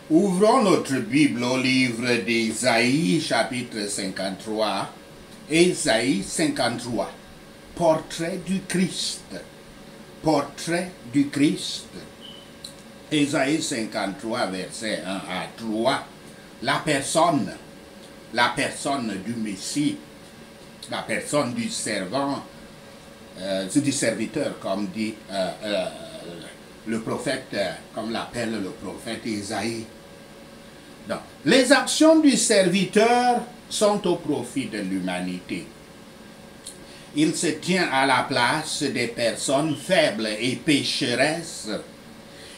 Ouvrons notre Bible au livre d'Ésaïe, chapitre 53. Ésaïe 53. Portrait du Christ. Portrait du Christ. Ésaïe 53, verset 1 à 3. La personne du Messie, la personne du servant, du serviteur, comme dit le prophète, comme l'appelle le prophète Ésaïe. Donc, les actions du serviteur sont au profit de l'humanité. Il se tient à la place des personnes faibles et pécheresses.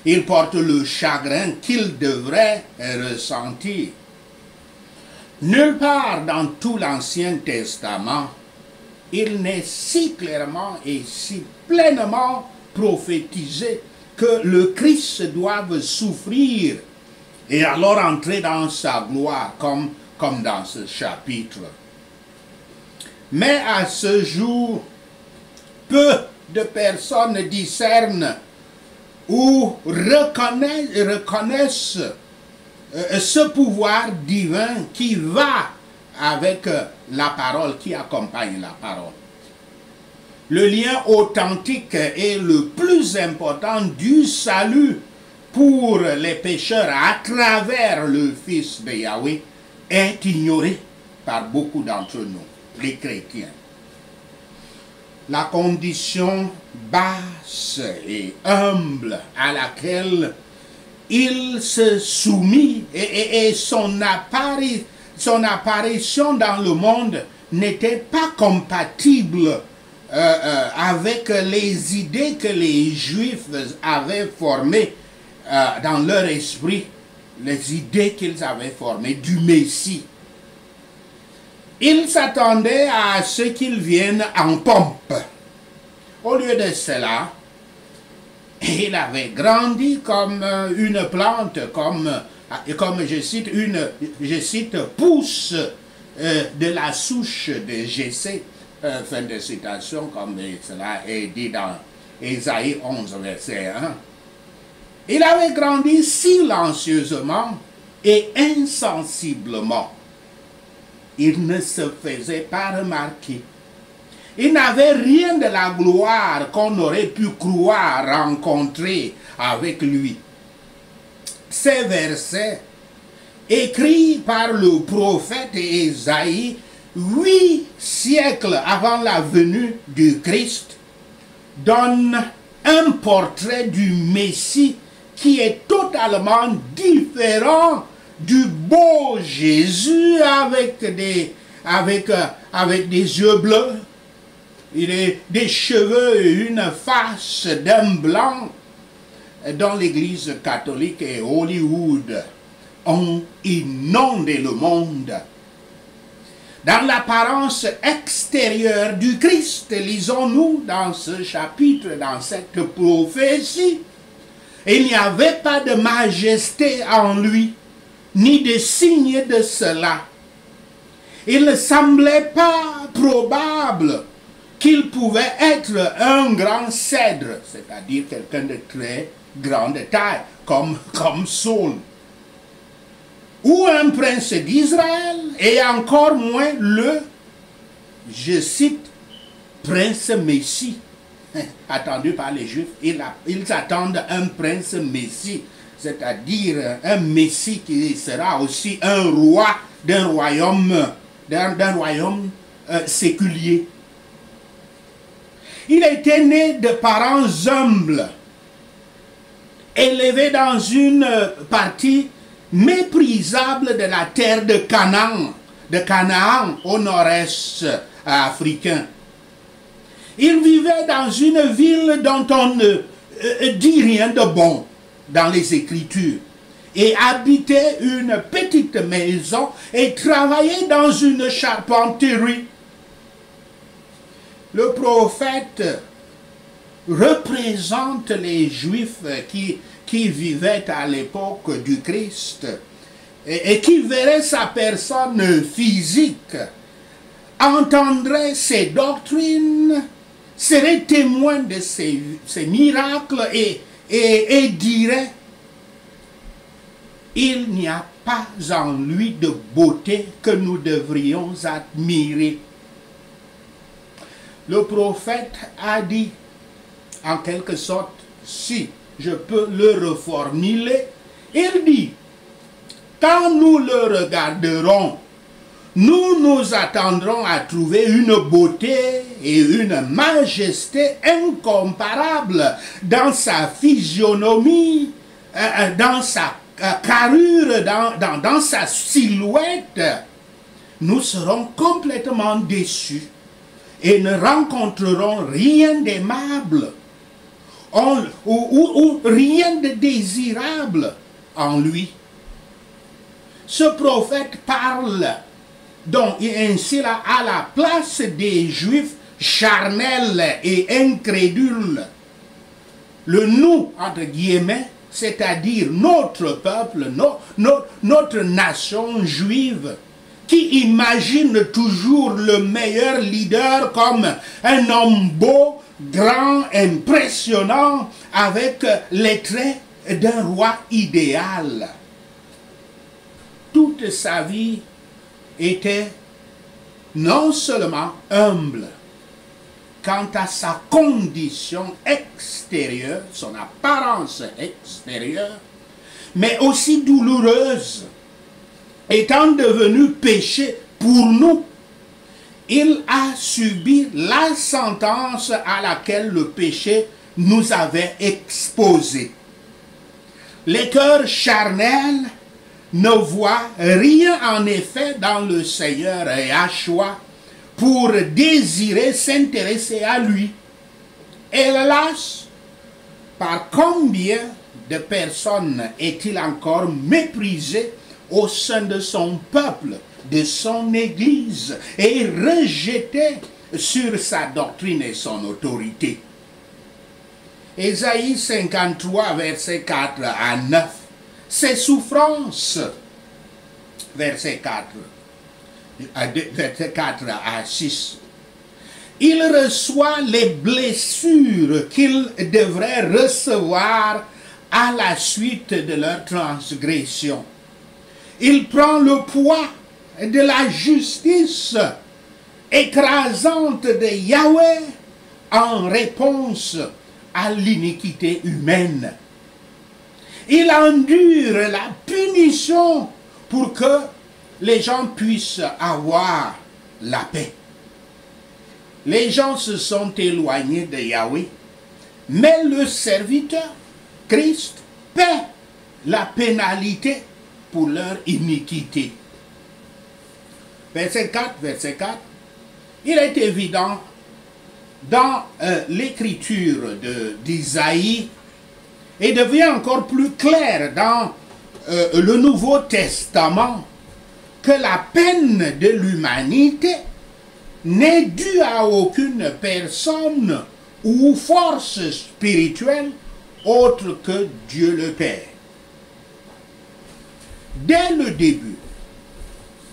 Il porte le chagrin qu'il devrait ressentir. Nulle part dans tout l'Ancien Testament, il n'est si clairement et si pleinement prophétisé que le Christ doive souffrir et alors entrer dans sa gloire comme dans ce chapitre. Mais à ce jour, peu de personnes discernent ou reconnaissent ce pouvoir divin qui va avec la parole, qui accompagne la parole. Le lien authentique est le plus important du salut pour les pécheurs à travers le Fils de Yahweh est ignoré par beaucoup d'entre nous, les chrétiens. La condition basse et humble à laquelle il se soumit et son apparition dans le monde n'était pas compatible avec les idées que les Juifs avaient formées dans leur esprit, les idées qu'ils avaient formées du Messie. Ils s'attendaient à ce qu'il vienne en pompe. Au lieu de cela, il avait grandi comme une plante, comme je cite, pousse de la souche de Jessé. Fin de citation, comme cela est dit dans Ésaïe 11, verset 1. Il avait grandi silencieusement et insensiblement. Il ne se faisait pas remarquer. Il n'avait rien de la gloire qu'on aurait pu croire rencontrer avec lui. Ces versets, écrits par le prophète Ésaïe, 8 siècles avant la venue du Christ, donne un portrait du Messie qui est totalement différent du beau Jésus avec des yeux bleus, des cheveux et une face d'homme blanc dont l'Église catholique et Hollywood ont inondé le monde. Dans l'apparence extérieure du Christ, lisons-nous dans ce chapitre, dans cette prophétie, il n'y avait pas de majesté en lui, ni de signe de cela. Il ne semblait pas probable qu'il pouvait être un grand cèdre, c'est-à-dire quelqu'un de très grande taille, comme Saul, ou un prince d'Israël, et encore moins je cite, prince Messie, attendu par les Juifs. Ils attendent un prince Messie, c'est-à-dire un Messie qui sera aussi un roi d'un royaume séculier. Il était né de parents humbles, élevé dans une partie méprisable de la terre de Canaan au nord-est africain. Il vivait dans une ville dont on ne dit rien de bon dans les Écritures et habitait une petite maison et travaillait dans une charpenterie. Le prophète représente les Juifs qui vivaient à l'époque du Christ et qui verraient sa personne physique, entendraient ses doctrines, seraient témoins de ses miracles et diraient il n'y a pas en lui de beauté que nous devrions admirer. Le prophète a dit, en quelque sorte, si je peux le reformuler, il dit, quand nous le regarderons, nous nous attendrons à trouver une beauté et une majesté incomparables dans sa physionomie, dans sa carrure, dans sa silhouette. Nous serons complètement déçus et ne rencontrerons rien d'aimable ou rien de désirable en lui. Ce prophète parle donc ainsi là, à la place des Juifs charnels et incrédules. Le nous, entre guillemets, c'est-à-dire notre peuple, notre nation juive, qui imagine toujours le meilleur leader comme un homme beau, grand, impressionnant, avec les traits d'un roi idéal. Toute sa vie était non seulement humble quant à sa condition extérieure, son apparence extérieure, mais aussi douloureuse. Étant devenu péché pour nous, il a subi la sentence à laquelle le péché nous avait exposés. Les cœurs charnels ne voient rien en effet dans le Seigneur Yahshua pour désirer s'intéresser à lui. Hélas, par combien de personnes est-il encore méprisé au sein de son peuple, de son Église, et rejeté sur sa doctrine et son autorité. Ésaïe 53, versets 4 à 9. Ses souffrances, verset 4 à 6. Il reçoit les blessures qu'il devrait recevoir à la suite de leur transgression. Il prend le poids de la justice écrasante de Yahweh en réponse à l'iniquité humaine. Il endure la punition pour que les gens puissent avoir la paix. Les gens se sont éloignés de Yahweh, mais le serviteur, Christ, paie la pénalité pour leur iniquité. Verset 4. Il est évident dans l'écriture d'Isaïe et devient encore plus clair dans le Nouveau Testament que la peine de l'humanité n'est due à aucune personne ou force spirituelle autre que Dieu le Père. Dès le début,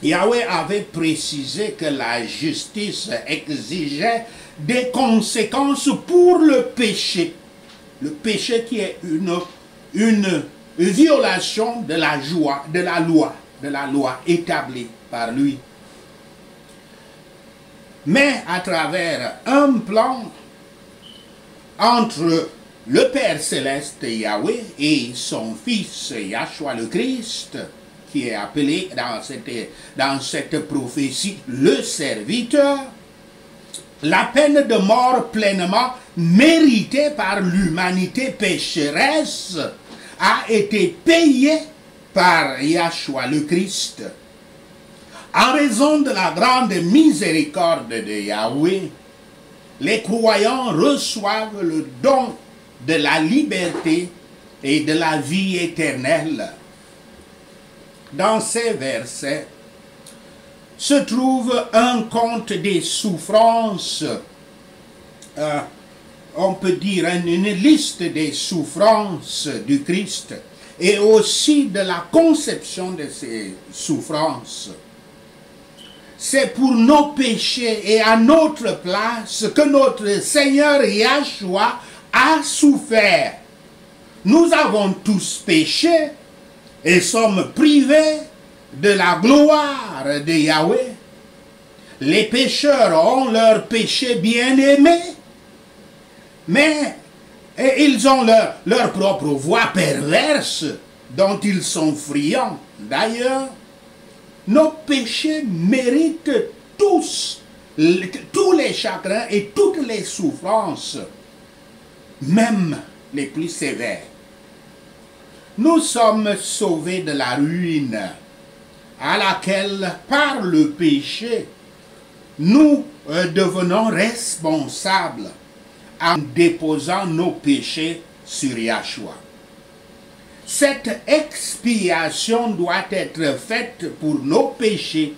Yahweh avait précisé que la justice exigeait des conséquences pour le péché qui est une violation de la loi établie par lui. Mais à travers un plan entre le Père Céleste Yahweh et son Fils Yahshua le Christ, qui est appelé dans cette prophétie le serviteur, la peine de mort pleinement méritée par l'humanité pécheresse a été payée par Yahshua le Christ. En raison de la grande miséricorde de Yahweh, les croyants reçoivent le don de la liberté et de la vie éternelle. Dans ces versets se trouve un compte des souffrances, on peut dire une liste des souffrances du Christ et aussi de la conception de ces souffrances. C'est pour nos péchés et à notre place que notre Seigneur Yahshua a souffert. Nous avons tous péché et sommes privés de la gloire de Yahweh. Les pécheurs ont leur péché bien-aimé, mais ils ont leur propre voie perverse dont ils sont friands. D'ailleurs, nos péchés méritent tous les chagrins et toutes les souffrances, même les plus sévères. Nous sommes sauvés de la ruine à laquelle, par le péché, nous devenons responsables en déposant nos péchés sur Yahshua. Cette expiation doit être faite pour nos péchés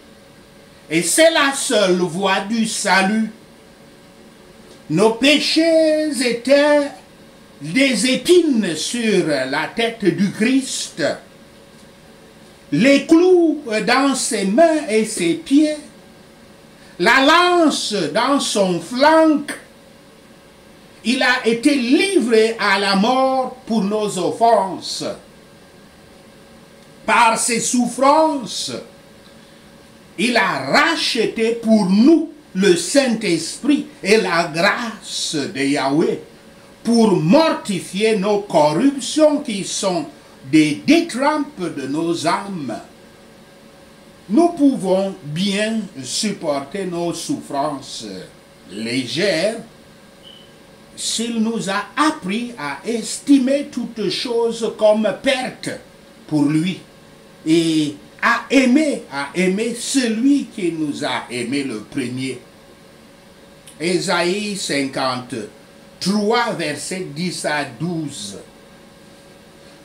et c'est la seule voie du salut. Nos péchés étaient des épines sur la tête du Christ, les clous dans ses mains et ses pieds, la lance dans son flanc. Il a été livré à la mort pour nos offenses. Par ses souffrances, il a racheté pour nous le Saint-Esprit et la grâce de Yahweh pour mortifier nos corruptions qui sont des détrampes de nos âmes. Nous pouvons bien supporter nos souffrances légères s'il nous a appris à estimer toutes choses comme perte pour lui et à aimer celui qui nous a aimés le premier. Ésaïe 53, versets 10 à 12.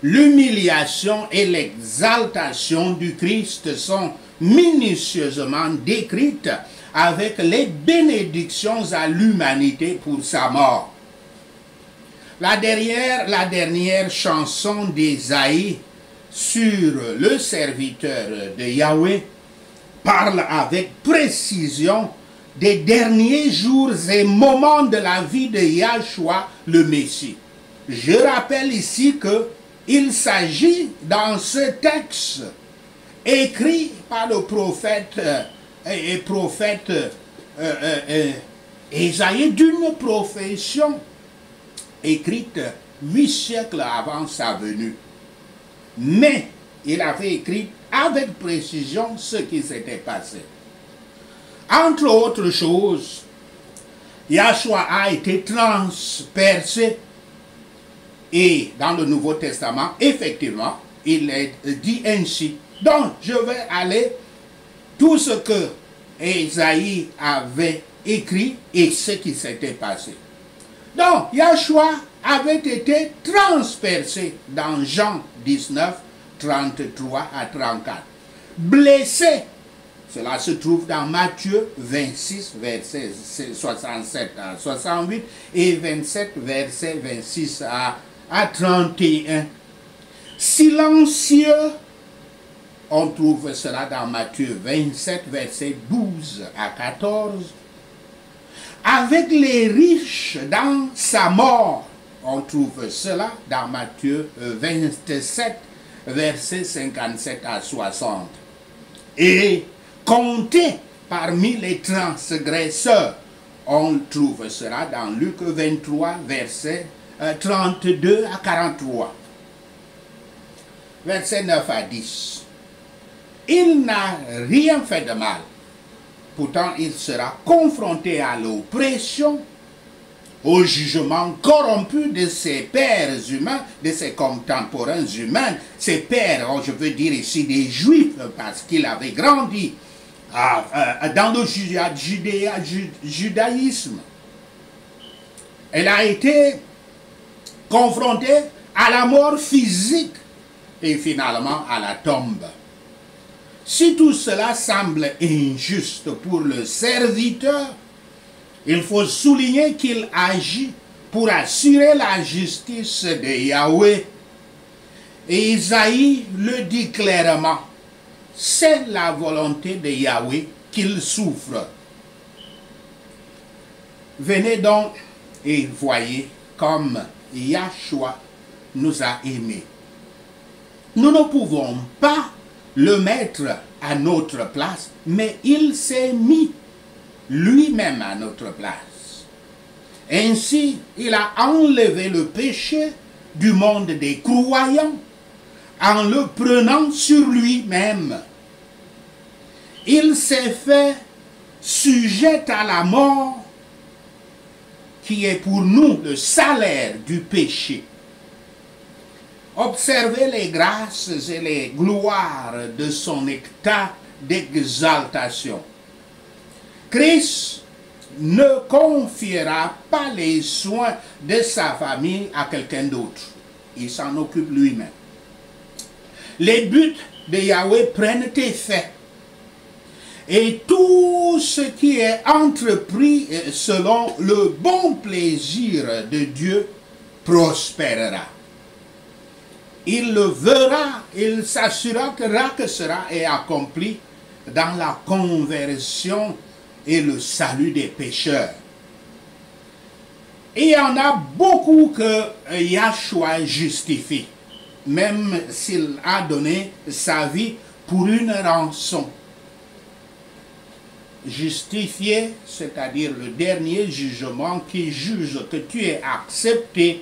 L'humiliation et l'exaltation du Christ sont minutieusement décrites avec les bénédictions à l'humanité pour sa mort. La dernière chanson d'Ésaïe sur le serviteur de Yahweh parle avec précision des derniers jours et moments de la vie de Yahshua le Messie. Je rappelle ici que il s'agit dans ce texte écrit par le prophète Ésaïe d'une profession écrite 8 siècles avant sa venue. Mais il avait écrit avec précision ce qui s'était passé. Entre autres choses, Yahshua a été transpercé et dans le Nouveau Testament, effectivement, il est dit ainsi. Donc, je vais aller tout ce que Ésaïe avait écrit et ce qui s'était passé. Donc, Yahshua avait été transpercé dans Jean 19, 33 à 34. Blessé, cela se trouve dans Matthieu 26, versets 67 à 68 et 27, versets 26 à 31. Silencieux, on trouve cela dans Matthieu 27, versets 12 à 14. Avec les riches dans sa mort, on trouve cela dans Matthieu 27, versets 57 à 60. Et compté parmi les transgresseurs, on trouve cela dans Luc 23, versets 32 à 43. Versets 9 à 10. Il n'a rien fait de mal. Pourtant, il sera confronté à l'oppression, au jugement corrompu de ses pairs humains, de ses contemporains humains, ses pairs, je veux dire ici des Juifs, parce qu'il avait grandi dans le judaïsme. Elle a été confrontée à la mort physique et finalement à la tombe. Si tout cela semble injuste pour le serviteur, il faut souligner qu'il agit pour assurer la justice de Yahweh. Et Isaïe le dit clairement, c'est la volonté de Yahweh qu'il souffre. Venez donc et voyez comme Yahshua nous a aimés. Nous ne pouvons pas le mettre à notre place, mais il s'est mis lui-même à notre place. Ainsi, il a enlevé le péché du monde des croyants en le prenant sur lui-même. Il s'est fait sujet à la mort qui est pour nous le salaire du péché. Observez les grâces et les gloires de son état d'exaltation. Christ ne confiera pas les soins de sa famille à quelqu'un d'autre. Il s'en occupe lui-même. Les buts de Yahweh prennent effet. Et tout ce qui est entrepris selon le bon plaisir de Dieu prospérera. Il le verra, il s'assurera que cela est accompli dans la conversion et le salut des pécheurs. Et il y en a beaucoup que Yahshua justifie, même s'il a donné sa vie pour une rançon. Justifié, c'est-à-dire le dernier jugement qui juge que tu es accepté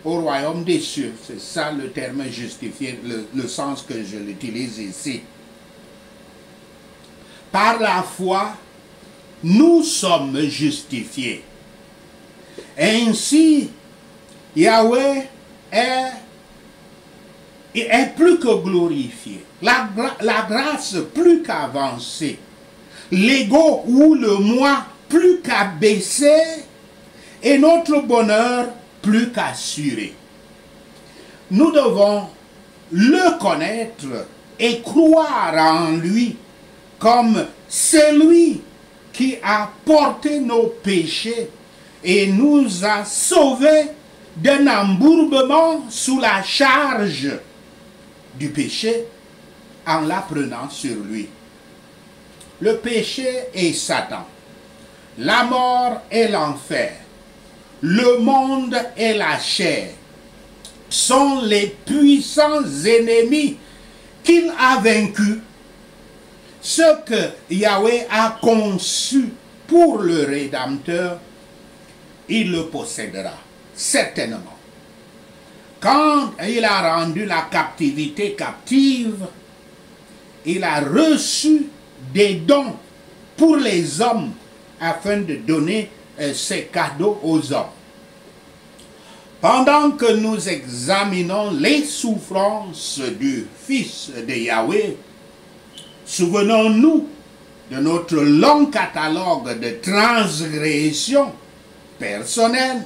au royaume des cieux. C'est ça le terme justifié, le sens que je l'utilise ici. Par la foi, nous sommes justifiés. Ainsi, Yahweh est plus que glorifié. La grâce plus qu'avancée. L'ego ou le moi plus qu'abaissé. Et notre bonheur plus qu'assuré. Nous devons le connaître et croire en lui comme celui qui a porté nos péchés et nous a sauvés d'un embourbement sous la charge du péché en la prenant sur lui. Le péché est Satan, la mort est l'enfer, le monde et la chair sont les puissants ennemis qu'il a vaincus. Ce que Yahweh a conçu pour le Rédempteur, il le possédera, certainement. Quand il a rendu la captivité captive, il a reçu des dons pour les hommes afin de donner ces cadeaux aux hommes. Pendant que nous examinons les souffrances du Fils de Yahweh, souvenons-nous de notre long catalogue de transgressions personnelles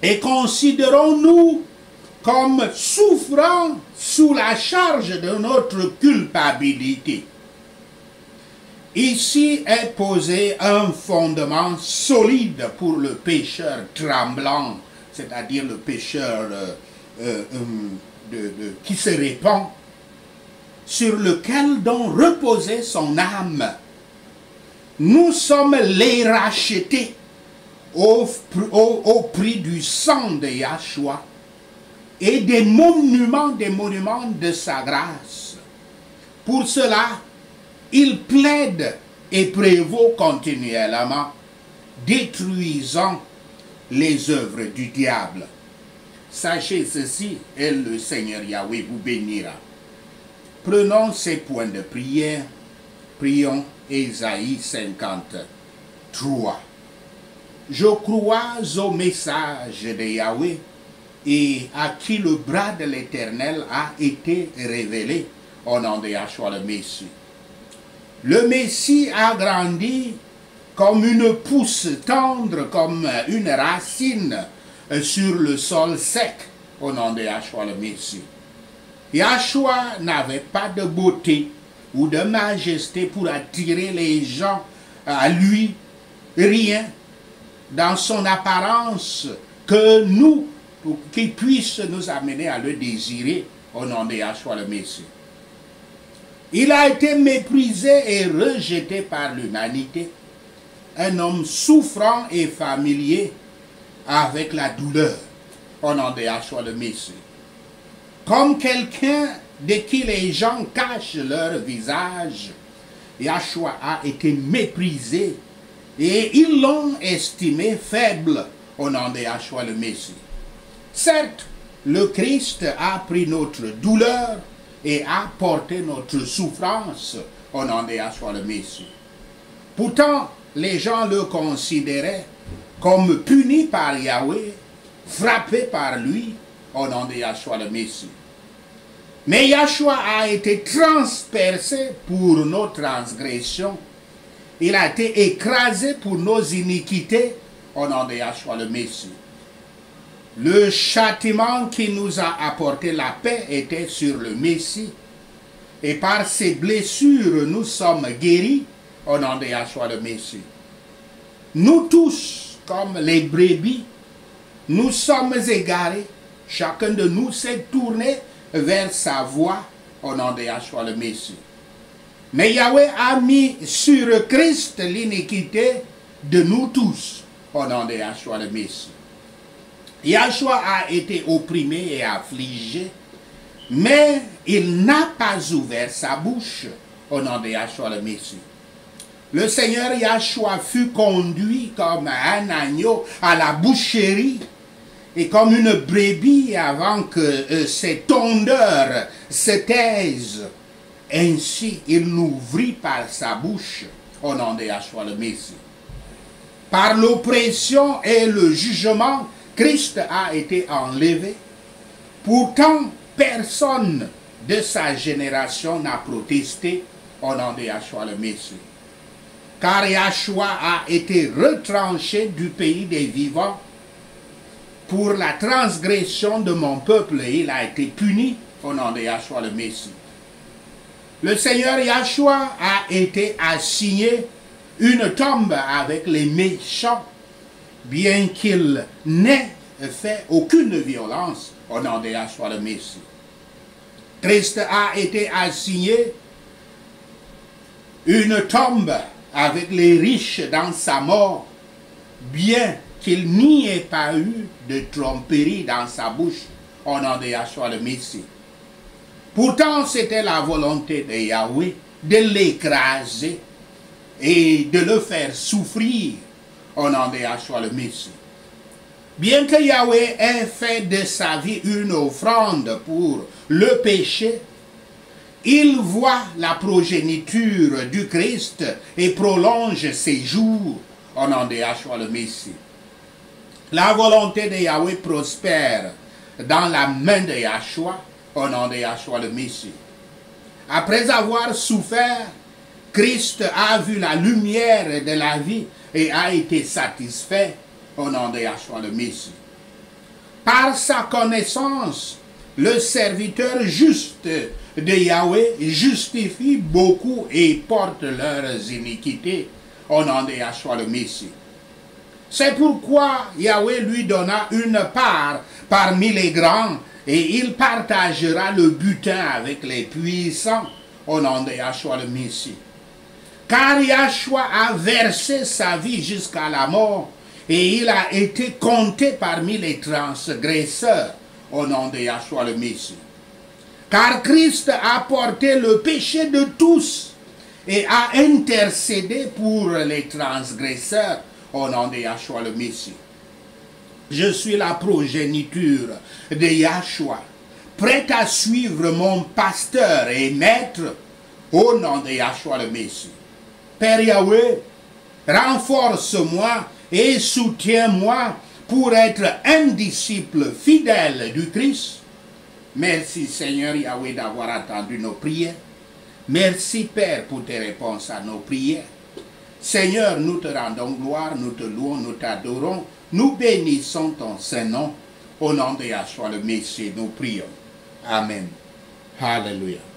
et considérons-nous comme souffrant sous la charge de notre culpabilité. Ici est posé un fondement solide pour le pécheur tremblant, c'est-à-dire le pécheur qui se répand, sur lequel donc reposait son âme. Nous sommes les rachetés au prix du sang de Yahshua et des monuments de sa grâce. Pour cela, il plaide et prévaut continuellement, détruisant les œuvres du diable. Sachez ceci, et le Seigneur Yahweh vous bénira. Prenons ces points de prière. Prions Ésaïe 53. Je crois au message de Yahweh et à qui le bras de l'Éternel a été révélé au nom de Yahshua le Messie. Le Messie a grandi comme une pousse tendre, comme une racine sur le sol sec au nom de Yahshua le Messie. Yahshua n'avait pas de beauté ou de majesté pour attirer les gens à lui, rien dans son apparence qui puisse nous amener à le désirer au nom de Yahshua le Messie. Il a été méprisé et rejeté par l'humanité, un homme souffrant et familier avec la douleur au nom de Yahshua le Messie. Comme quelqu'un de qui les gens cachent leur visage, Yahshua a été méprisé et ils l'ont estimé faible au nom de Yahshua le Messie. Certes, le Christ a pris notre douleur et a porté notre souffrance au nom de Yahshua le Messie. Pourtant, les gens le considéraient comme puni par Yahweh, frappé par lui au nom de Yahshua le Messie. Mais Yahshua a été transpercé pour nos transgressions. Il a été écrasé pour nos iniquités au nom de Yahshua le Messie. Le châtiment qui nous a apporté la paix était sur le Messie. Et par ses blessures, nous sommes guéris au nom de Yahshua le Messie. Nous tous, comme les brebis, nous sommes égarés. Chacun de nous s'est tourné vers sa voie au nom de Yahshua le Messie. Mais Yahweh a mis sur Christ l'iniquité de nous tous au nom de Yahshua le Messie. Yahshua a été opprimé et affligé, mais il n'a pas ouvert sa bouche au nom de Yahshua le Messie. Le Seigneur Yahshua fut conduit comme un agneau à la boucherie et comme une brebis avant que ses tondeurs se taisent. Ainsi, il l'ouvrit par sa bouche au nom de Yahshua le Messie. Par l'oppression et le jugement, Christ a été enlevé. Pourtant, personne de sa génération n'a protesté au nom de Yahshua le Messie. Car Yahshua a été retranché du pays des vivants. Pour la transgression de mon peuple, il a été puni au nom de Yahshua le Messie. Le Seigneur Yahshua a été assigné une tombe avec les méchants, bien qu'il n'ait fait aucune violence au nom de Yahshua le Messie. Christ a été assigné une tombe avec les riches dans sa mort, bien qu'il n'y ait pas eu de tromperie dans sa bouche au nom de Yahshua le Messie. Pourtant, c'était la volonté de Yahweh de l'écraser et de le faire souffrir au nom de Yahshua le Messie. Bien que Yahweh ait fait de sa vie une offrande pour le péché, il voit la progéniture du Christ et prolonge ses jours au nom de Yahshua le Messie. La volonté de Yahweh prospère dans la main de Yahshua au nom de Yahshua le Messie. Après avoir souffert, Christ a vu la lumière de la vie et a été satisfait au nom de Yahshua le Messie. Par sa connaissance, le serviteur juste de Yahweh justifie beaucoup et porte leurs iniquités au nom de Yahshua le Messie. C'est pourquoi Yahweh lui donna une part parmi les grands et il partagera le butin avec les puissants au nom de Yahshua le Messie. Car Yahshua a versé sa vie jusqu'à la mort et il a été compté parmi les transgresseurs au nom de Yahshua le Messie. Car Christ a porté le péché de tous et a intercédé pour les transgresseurs au nom de Yahshua le Messie. Je suis la progéniture de Yahshua, prête à suivre mon pasteur et maître au nom de Yahshua le Messie. Père Yahweh, renforce-moi et soutiens-moi pour être un disciple fidèle du Christ. Merci Seigneur Yahweh d'avoir attendu nos prières. Merci Père pour tes réponses à nos prières. Seigneur, nous te rendons gloire, nous te louons, nous t'adorons, nous bénissons ton Saint-Nom. Au nom de Yahshua le Messie, nous prions. Amen. Alléluia.